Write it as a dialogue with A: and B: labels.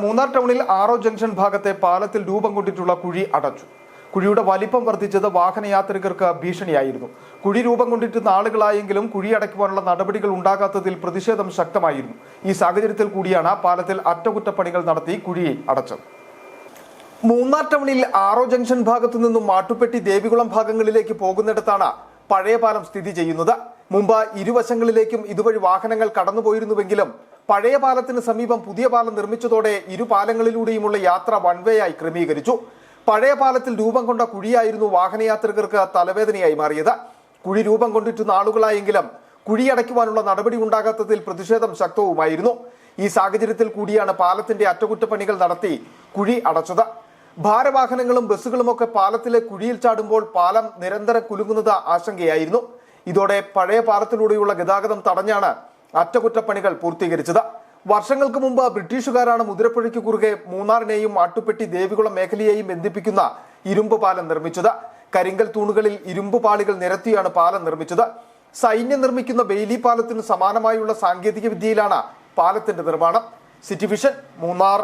A: മൂന്നാർ ടൗണിൽ ആറോ ജംഗ്ഷൻ ഭാഗത്തെ പാലത്തിൽ രൂപം കൊണ്ടിട്ടുള്ള കുഴി അടച്ചു. കുഴിയുടെ വലിപ്പം വർദ്ധിച്ചത് വാഹനയാത്രികർക്ക് ഭീഷണിയായിരുന്നു. കുഴി രൂപം കൊണ്ടിട്ട് നാളുകളായെങ്കിലും കുഴി അടയ്ക്കുവാനുള്ള നടപടികൾ ഉണ്ടാകാത്തതിൽ പ്രതിഷേധം ശക്തമായിരുന്നു. ഈ സാഹചര്യത്തിൽ കൂടിയാണ് പാലത്തിൽ അറ്റകുറ്റപ്പണികൾ നടത്തി കുഴി അടച്ചത്. മൂന്നാർ ടൗണിൽ ആറോ ജംഗ്ഷൻ ഭാഗത്തു നിന്നും മാട്ടുപ്പെട്ടി ദേവികുളം ഭാഗങ്ങളിലേക്ക് പോകുന്നിടത്താണ് പഴയ പാലം സ്ഥിതി ചെയ്യുന്നത്. മുമ്പ് ഇരുവശങ്ങളിലേക്കും ഇതുവഴി വാഹനങ്ങൾ കടന്നുപോയിരുന്നുവെങ്കിലും പഴയ പാലത്തിന് സമീപം പുതിയ പാലം നിർമ്മിച്ചതോടെ ഇരു പാലങ്ങളിലൂടെയുമുള്ള യാത്ര വൺ വേ ആയി ക്രമീകരിച്ചു. പഴയ പാലത്തിൽ രൂപം കൊണ്ട കുഴിയായിരുന്നു വാഹനയാത്രികർക്ക് തലവേദനയായി മാറിയത്. കുഴി രൂപം കൊണ്ടിട്ട് നാളുകളായെങ്കിലും കുഴി അടയ്ക്കുവാനുള്ള നടപടി ഉണ്ടാകാത്തതിൽ പ്രതിഷേധം ശക്തവുമായിരുന്നു. ഈ സാഹചര്യത്തിൽ കൂടിയാണ് പാലത്തിന്റെ അറ്റകുറ്റപ്പണികൾ നടത്തി കുഴി അടച്ചത്. ഭാരവാഹനങ്ങളും ബസ്സുകളുമൊക്കെ പാലത്തിലെ കുഴിയിൽ ചാടുമ്പോൾ പാലം നിരന്തരം കുലുങ്ങുന്നത് ആശങ്കയായിരുന്നു. ഇതോടെ പഴയ പാലത്തിലൂടെയുള്ള ഗതാഗതം തടഞ്ഞാണ് അറ്റകുറ്റപ്പണികൾ പൂർത്തീകരിച്ചത്. വർഷങ്ങൾക്ക് മുമ്പ് ബ്രിട്ടീഷുകാരാണ് മുതിരപ്പുഴയ്ക്ക് കുറുകെ മൂന്നാറിനെയും മാട്ടുപ്പെട്ടി ദേവികുളം മേഖലയെയും ബന്ധിപ്പിക്കുന്ന ഇരുമ്പ് പാലം നിർമ്മിച്ചത്. കരിങ്കൽ തൂണുകളിൽ ഇരുമ്പ് പാളികൾ നിരത്തിയാണ് പാലം നിർമ്മിച്ചത്. സൈന്യം നിർമ്മിക്കുന്ന ബെയിലി പാലത്തിന് സമാനമായുള്ള സാങ്കേതിക വിദ്യയിലാണ് പാലത്തിന്റെ നിർമ്മാണം. City vision, Munnar.